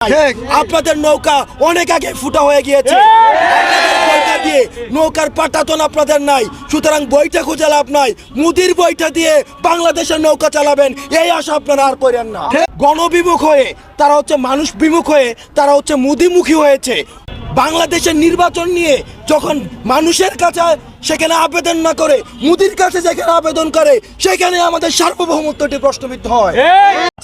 আপনাদের নৌকা অনেক আগে ফুটা হয়ে গিয়েছে। বইটা দিয়ে নৌকার পাটাতন আপনাদের নাই, সুতরাং বইটা খুঁজে লাভ নাই। মুদির বইটা দিয়ে বাংলাদেশের নৌকা চালাবেন এই আশা আপনারা আর করেন না। গণবিমুখ হয়ে তারা হচ্ছে মানুষ বিমুখ হয়ে তারা হচ্ছে মুদিমুখী হয়েছে। বাংলাদেশের নির্বাচন নিয়ে যখন মানুষের কাছে সেখানে আবেদন না করে মুদির কাছে যেখানে আবেদন করে সেখানে আমাদের সার্বভৌমত্বটি প্রশ্নবিদ্ধ হয়।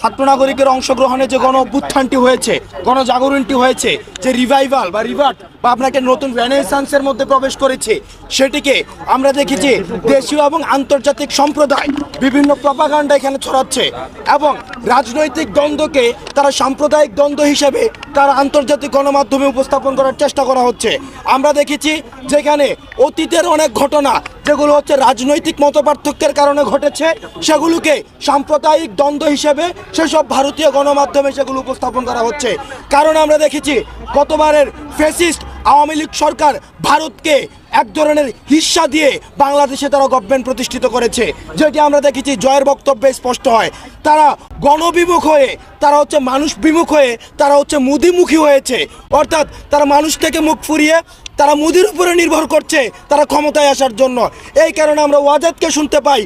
ছাত্র নাগরিকের অংশগ্রহণে যে গণ অভ্যুত্থানটি হয়েছে, গণজাগরণটি হয়েছে, যে রিভাইভাল বা রিভার্ট বা আপনাকে নতুন রেনেসান্সের মধ্যে প্রবেশ করেছে, সেটিকে আমরা দেখেছি দেশীয় এবং আন্তর্জাতিক সম্প্রদায় বিভিন্ন প্রপাগান্ডা এখানে ছড়াচ্ছে এবং রাজনৈতিক দ্বন্দ্বকে তারা সাম্প্রদায়িক দ্বন্দ্ব হিসেবে তারা আন্তর্জাতিক গণমাধ্যমে উপস্থাপন করার চেষ্টা করা হচ্ছে। আমরা দেখেছি যেখানে অতীতের অনেক ঘটনা যেগুলো হচ্ছে রাজনৈতিক মতপার্থক্যের কারণে ঘটেছে, সেগুলোকে সাম্প্রদায়িক দ্বন্দ্ব হিসেবে সেসব ভারতীয় গণমাধ্যমে সেগুলো উপস্থাপন করা হচ্ছে। কারণ আমরা দেখেছি গতবারের ফ্যাসিস্ট আওয়ামী লীগ সরকার ভারতকে এক ধরনের হিস্সা দিয়ে বাংলাদেশে তারা গভর্নমেন্ট প্রতিষ্ঠিত করেছে, যেটি আমরা দেখেছি জয়ের বক্তব্যে স্পষ্ট হয়। তারা গণবিমুখ হয়ে তারা হচ্ছে মানুষ বিমুখ হয়ে তারা হচ্ছে মুদিমুখী হয়েছে, অর্থাৎ তারা মানুষ থেকে মুখ ফুরিয়ে তারা মুদির উপরে নির্ভর করছে তারা ক্ষমতায় আসার জন্য। এই কারণে আমরা ওয়াজেদকে শুনতে পাই,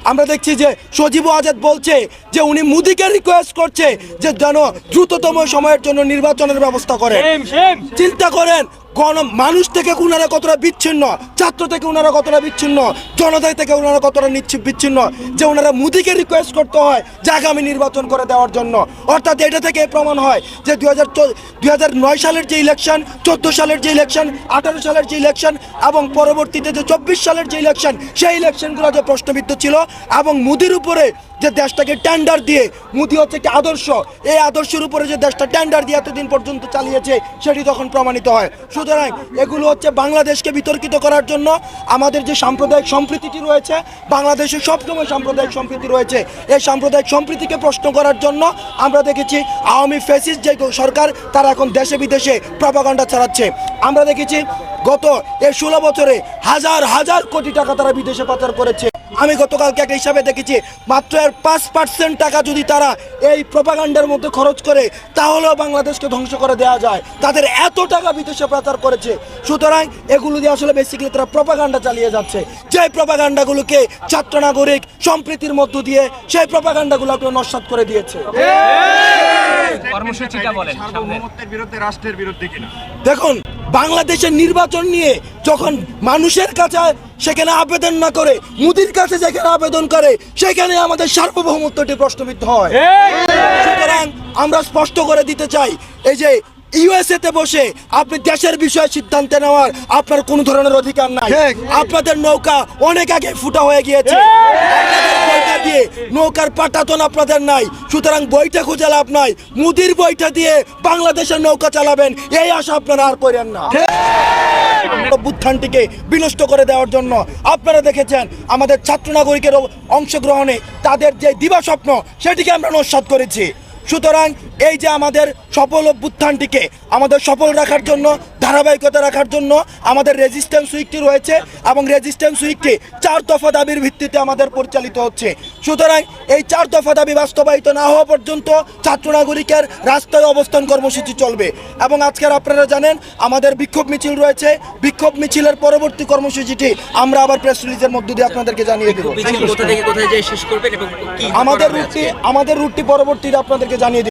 আমরা দেখছি যে সজীব ওয়াজেদ বলছে যে উনি মুদিকে রিকোয়েস্ট করছে যে যেন দ্রুততম সময়ের জন্য নির্বাচনের ব্যবস্থা করে। চিন্তা করেন মানুষ থেকে ওনারা কতটা বিচ্ছিন্ন, ছাত্র থেকে ওনারা কতটা বিচ্ছিন্ন, জনতা থেকে ওনারা কতটা বিচ্ছিন্ন যে ওনারা মোদিকে রিকোয়েস্ট করতে হয় যে আগামী নির্বাচন করে দেওয়ার জন্য। অর্থাৎ এটা থেকে প্রমাণ হয় যে 2009 সালের যে ইলেকশন, 14 সালের যে ইলেকশন, 18 সালের যে ইলেকশন এবং পরবর্তীতে যে 24 সালের যে ইলেকশন, সেই ইলেকশনগুলো যে প্রশ্নবিদ্ধ ছিল এবং মোদির উপরে যে দেশটাকে টেন্ডার দিয়ে, মোদি হচ্ছে একটি আদর্শ, এই আদর্শের উপরে যে দেশটা টেন্ডার দিয়ে এতদিন পর্যন্ত চালিয়েছে সেটি তখন প্রমাণিত হয়। সুতরাং এগুলো হচ্ছে বাংলাদেশকে বিতর্কিত করার জন্য। আমাদের যে সাম্প্রদায়িক সম্প্রীতিটি রয়েছে, বাংলাদেশে সবসময় সাম্প্রদায়িক সম্প্রীতি রয়েছে, এই সাম্প্রদায়িক সম্প্রীতিকে প্রশ্ন করার জন্য আমরা দেখেছি আওয়ামী ফ্যাসিস্ট যে সরকার তারা এখন দেশে বিদেশে প্রপাগান্ডা চালাচ্ছে। আমরা দেখেছি গত 16 বছরে হাজার হাজার কোটি টাকা তারা বিদেশে পাচার করেছে। আমি গতকালকে একটা হিসাবে দেখেছি মাত্র 5% টাকা যদি তারা এই প্রপাগান্ডার মধ্যে খরচ করে তাহলেও বাংলাদেশকে ধ্বংস করে দেওয়া যায়। তাদের এত টাকা বিদেশে পাচার করেছে। সুতরাং এগুলো দিয়ে আসলে বেসিক্যালি তারা প্রপাগান্ডা চালিয়ে যাচ্ছে, যে প্রপাগান্ডাগুলোকে ছাত্র নাগরিক সম্প্রীতির মধ্য দিয়ে সেই প্রপাগান্ডাগুলোকে নস্যাৎ করে দিয়েছে। কর্মসূচিটা বলেন, সার্বভৌমত্বের বিরুদ্ধে, রাষ্ট্রের বিরুদ্ধে কিনা? দেখুন, বাংলাদেশের নির্বাচন নিয়ে যখন মানুষের কাছে সেখানে আবেদন না করে মুদির কাছে যেখানে আবেদন করে সেখানে আমাদের সার্বভৌমত্বটি প্রশ্নবিদ্ধ হয়। সুতরাং আমরা স্পষ্ট করে দিতে চাই, এই যে ইউএসএ তে বসে আপনি দেশের বিষয়ে সিদ্ধান্ত নেওয়ার আপনার কোনো ধরনের অধিকার নাই। আপনাদের নৌকা অনেক আগে ফুটা হয়ে গিয়েছে। বইটা দিয়ে নৌকার পাটাতন আপনাদের নাই, সুতরাং বইটা খুঁজে লাভ নাই। মুদির বইটা দিয়ে বাংলাদেশের নৌকা চালাবেন এই আশা আপনারা আর করেন না। অভ্যুত্থানটিকে বিনষ্ট করে দেওয়ার জন্য আপনারা দেখেছেন আমাদের ছাত্র নাগরিকের অংশগ্রহণে তাদের যে দিবাস্বপ্ন সেটিকে আমরা নস্যাৎ করেছি। সুতরাং এই যে আমাদের সফল অভ্যুত্থানটিকে আমাদের সফল রাখার জন্য, ধারাবাহিকতা রাখার জন্য আমাদের রেজিস্ট্যান্স উইকটি রয়েছে এবং রেজিস্ট্যান্স উইকটি 4 দফা দাবির ভিত্তিতে আমাদের পরিচালিত হচ্ছে। সুতরাং এই 4 দফা দাবি বাস্তবায়িত না হওয়া পর্যন্ত ছাত্র নাগরিকের রাস্তায় অবস্থান কর্মসূচি চলবে। এবং আজকের আপনারা জানেন আমাদের বিক্ষোভ মিছিল রয়েছে, বিক্ষোভ মিছিলের পরবর্তী কর্মসূচিটি আমরা আবার প্রেস রিলিজের মধ্য দিয়ে আপনাদেরকে জানিয়ে দেব। কোথা থেকে কোথায় যেয়ে শেষ করবেন এবং কি আমাদের রুটটি পরবর্তীতে আপনাদেরকে জানিয়ে